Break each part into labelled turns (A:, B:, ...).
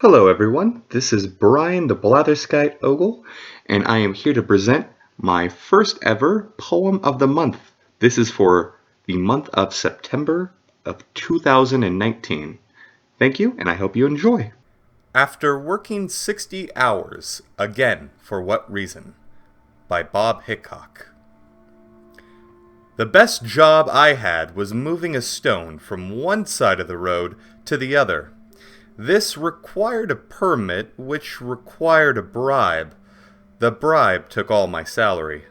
A: Hello everyone, this is Brian the Blatherskite Ogle, and I am here to present my first ever poem of the month. This is for the month of September of 2019. Thank you, and I hope you enjoy.
B: After working 60 hours, again, for what reason? By Bob Hicock. The best job I had was moving a stone from one side of the road to the other. This required a permit, which required a bribe. The bribe took all my salary.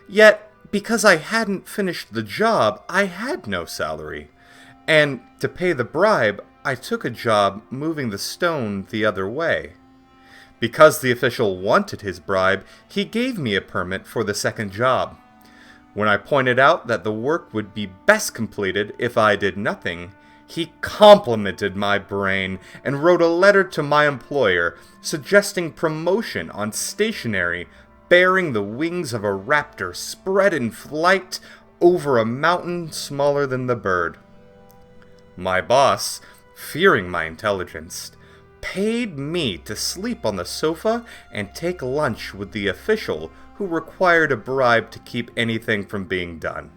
B: Yet, because I hadn't finished the job, I had no salary. And to pay the bribe, I took a job moving the stone the other way. Because the official wanted his bribe, he gave me a permit for the second job. When I pointed out that the work would be best completed if I did nothing, he complimented my brain and wrote a letter to my employer suggesting promotion on stationery bearing the wings of a raptor spread in flight over a mountain smaller than the bird. My boss, fearing my intelligence, paid me to sleep on the sofa and take lunch with the official who required a bribe to keep anything from being done.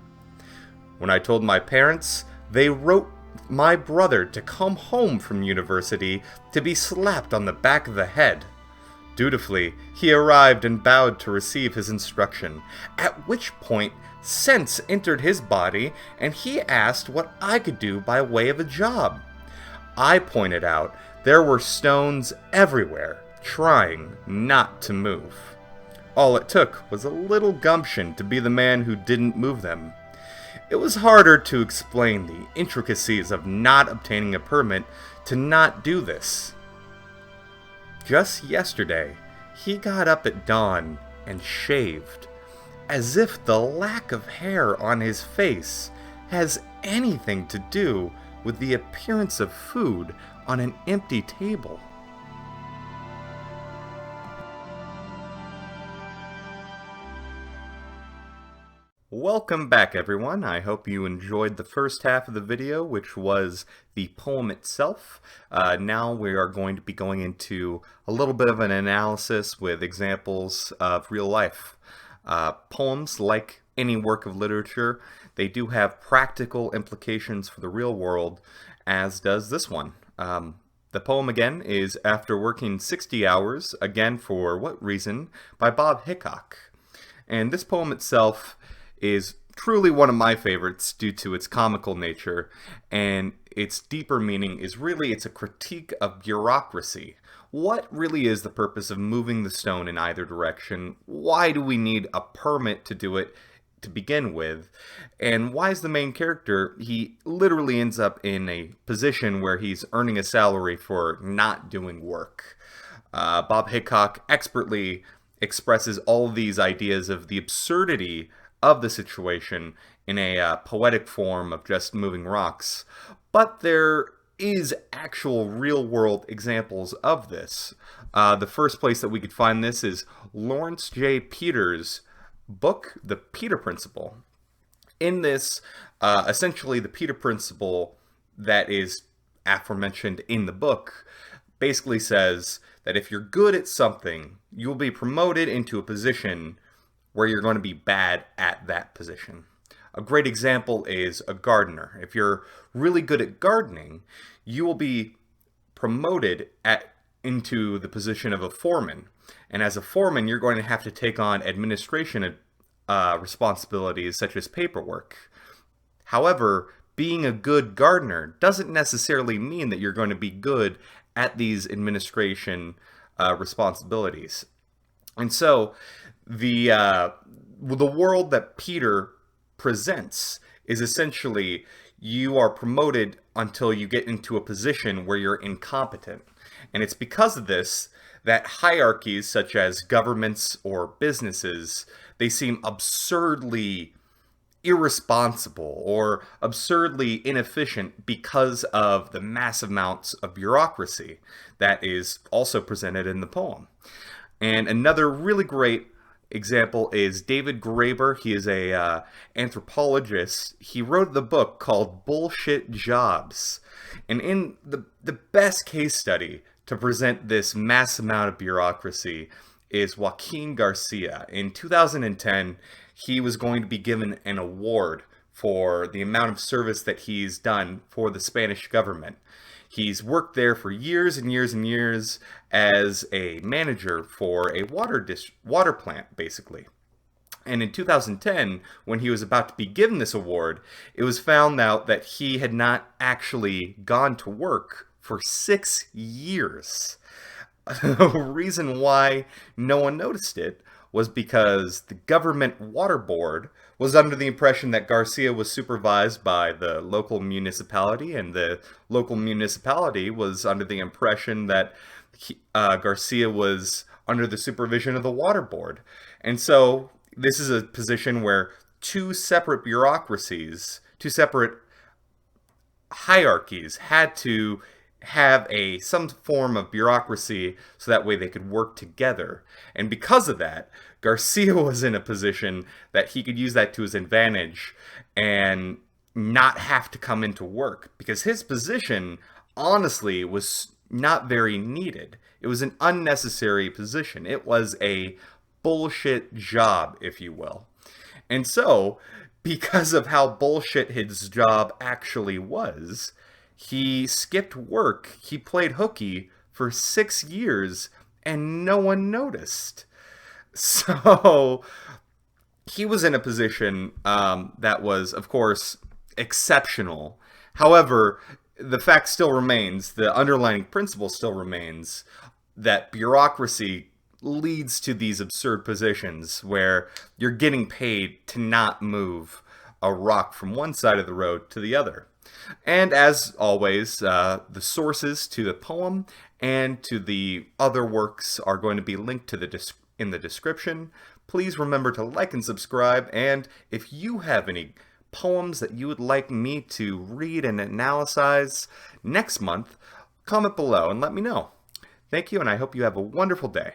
B: When I told my parents, they wrote my brother to come home from university to be slapped on the back of the head. Dutifully, he arrived and bowed to receive his instruction, at which point sense entered his body and he asked what I could do by way of a job. I pointed out there were stones everywhere, trying not to move. All it took was a little gumption to be the man who didn't move them. It was harder to explain the intricacies of not obtaining a permit to not do this. Just yesterday, he got up at dawn and shaved, as if the lack of hair on his face has anything to do with the appearance of food on an empty table. Welcome back, everyone. I hope you enjoyed the first half of the video, which was the poem itself. Now we are going to be going into a little bit of an analysis with examples of real life. Poems, like any work of literature, they do have practical implications for the real world, as does this one. The poem, again, is After Working 60 Hours, again for what reason, by Bob Hicock. And this poem itself is truly one of my favorites due to its comical nature, and its deeper meaning is really it's a critique of bureaucracy. What really is the purpose of moving the stone in either direction? Why do we need a permit to do it to begin with? And why is the main character, he literally ends up in a position where he's earning a salary for not doing work? Bob Hicock expertly expresses all of these ideas of the absurdity of the situation in a poetic form of just moving rocks. But there is actual real-world examples of this. The first place that we could find this is Lawrence J. Peters' book, The Peter Principle. In this, essentially the Peter Principle that is aforementioned in the book basically says that if you're good at something, you'll be promoted into a position where you're going to be bad at that position. A great example is a gardener. If you're really good at gardening, you will be promoted into the position of a foreman. And as a foreman, you're going to have to take on administration responsibilities such as paperwork. However, being a good gardener doesn't necessarily mean that you're going to be good at these administration responsibilities. And so the world that Peter presents is essentially you are promoted until you get into a position where you're incompetent. And it's because of this that hierarchies such as governments or businesses, they seem absurdly irresponsible or absurdly inefficient because of the massive amounts of bureaucracy that is also presented in the poem. And another really great example is David Graeber. He is a anthropologist. He wrote the book called Bullshit Jobs. And in the best case study to present this mass amount of bureaucracy is Joaquin Garcia. In 2010, he was going to be given an award for the amount of service that he's done for the Spanish government. He's worked there for years and years and years as a manager for a water plant, basically. And in 2010, when he was about to be given this award, it was found out that he had not actually gone to work for 6 years. The reason why no one noticed it was because the government water board was under the impression that Garcia was supervised by the local municipality, and the local municipality was under the impression that Garcia was under the supervision of the water board. And so this is a position where two separate bureaucracies, two separate hierarchies had to have some form of bureaucracy so that way they could work together. And because of that, Garcia was in a position that he could use that to his advantage and not have to come into work, because his position honestly was not very needed. It was an unnecessary position. It was a bullshit job, if you will. And so, because of how bullshit his job actually was, he skipped work, he played hooky for 6 years, and no one noticed. So, he was in a position that was, of course, exceptional. However, the fact still remains, the underlying principle still remains, that bureaucracy leads to these absurd positions where you're getting paid to not move a rock from one side of the road to the other. And as always, the sources to the poem and to the other works are going to be linked to in the description. Please remember to like and subscribe, and if you have any poems that you would like me to read and analyze next month, comment below and let me know. Thank you, and I hope you have a wonderful day.